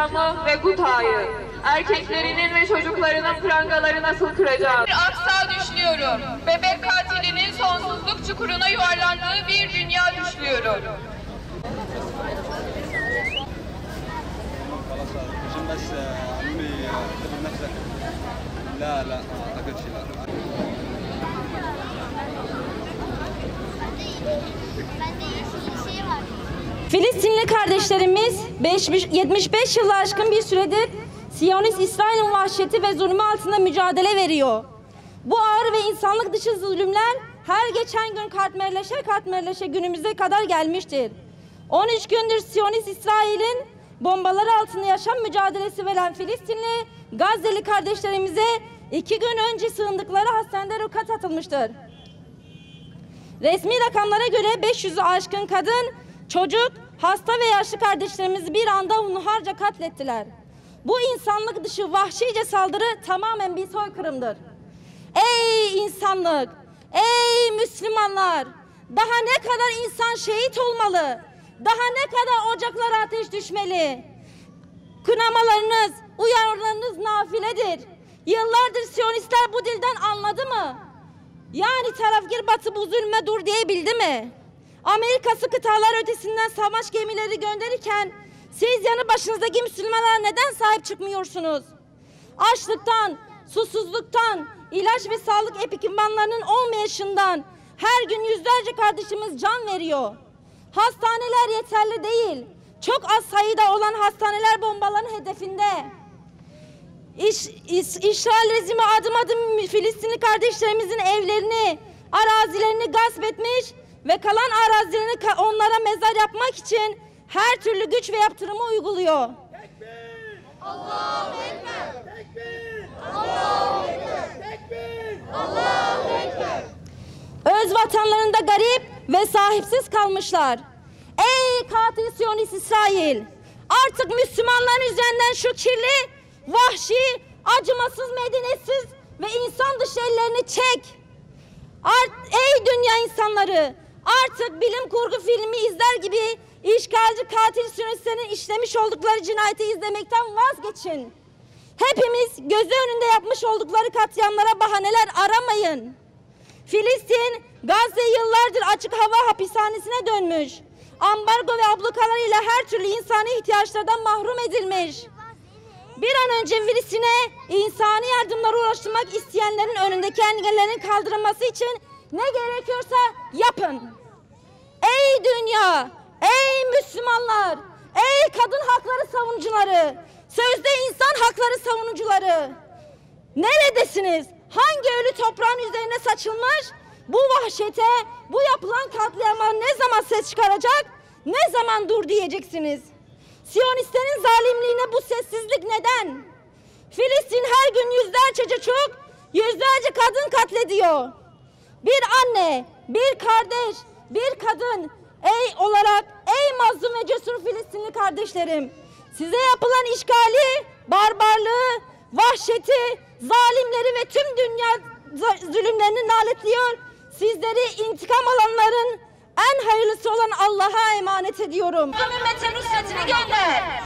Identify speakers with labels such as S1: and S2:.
S1: ve Guta'yı, erkeklerinin ve çocuklarının prangaları nasıl kıracağım?
S2: Bir Aksa düşlüyorum. Bebek katilinin sonsuzluk çukuruna yuvarlandığı bir dünya düşlüyorum.
S3: Filistinli kardeşlerimiz 75 yılı aşkın bir süredir Siyonist İsrail'in vahşeti ve zulmü altında mücadele veriyor. Bu ağır ve insanlık dışı zulümler her geçen gün katmerleşe günümüze kadar gelmiştir. 13 gündür Siyonist İsrail'in bombaları altında yaşam mücadelesi veren Filistinli Gazze'li kardeşlerimize 2 gün önce sığındıkları hastanede rokat atılmıştır. Resmi rakamlara göre 500'ü aşkın kadın, çocuk, hasta ve yaşlı kardeşlerimizi bir anda hunharca katlettiler. Bu insanlık dışı vahşice saldırı tamamen bir soykırımdır. Ey insanlık, ey Müslümanlar, daha ne kadar insan şehit olmalı, daha ne kadar ocaklara ateş düşmeli. Kınamalarınız, uyarılarınız nafiledir. Yıllardır Siyonistler bu dilden anladı mı? Yani tarafgir Batı bu zulme dur diyebildi mi? Amerika'sı kıtalar ötesinden savaş gemileri gönderirken siz yanı başınızdaki Müslümanlara neden sahip çıkmıyorsunuz? Açlıktan, susuzluktan, ilaç ve sağlık ekipmanlarının olmayışından her gün yüzlerce kardeşimiz can veriyor. Hastaneler yeterli değil. Çok az sayıda olan hastaneler bombaların hedefinde. İsrail rejimi adım adım Filistinli kardeşlerimizin evlerini, arazilerini gasp etmiş ve kalan arazilerini onlara mezar yapmak için her türlü güç ve yaptırımı uyguluyor.
S4: Tekbir! Allahu Ekber! Tekbir! Allahu Ekber! Tekbir! Allahu Ekber!
S3: Öz vatanlarında garip ve sahipsiz kalmışlar. Ey katil Siyonist İsrail! Artık Müslümanların üzerinden şu kirli, vahşi, acımasız, medeniyetsiz ve insan dışı ellerini çek. Ey dünya insanları! Artık bilim kurgu filmi izler gibi işgalci katil Siyonistlerin işlemiş oldukları cinayeti izlemekten vazgeçin. Hepimiz gözü önünde yapmış oldukları katliamlara bahaneler aramayın. Filistin, Gazze yıllardır açık hava hapishanesine dönmüş. Ambargo ve ablukalarıyla her türlü insani ihtiyaçlardan mahrum edilmiş. Bir an önce Filistin'e insani yardımlara ulaştırmak isteyenlerin önündeki engellerin kaldırılması için ne gerekiyorsa yapın. Ey dünya, ey Müslümanlar, ey kadın hakları savunucuları, sözde insan hakları savunucuları. Neredesiniz? Hangi ölü toprağın üzerine saçılmış? Bu vahşete, bu yapılan katliama ne zaman ses çıkaracak? Ne zaman dur diyeceksiniz? Siyonistlerin zalimliğine bu sessizlik neden? Filistin her gün yüzlerce çocuk, yüzlerce kadın katlediyor. Bir anne, bir kardeş, bir kadın, ey mazlum ve cesur Filistinli kardeşlerim, size yapılan işgali, barbarlığı, vahşeti, zalimleri ve tüm dünya zulümlerini lanetliyor. Sizleri intikam alanların en hayırlısı olan Allah'a emanet ediyorum. Ümmet'e nusretini gönder.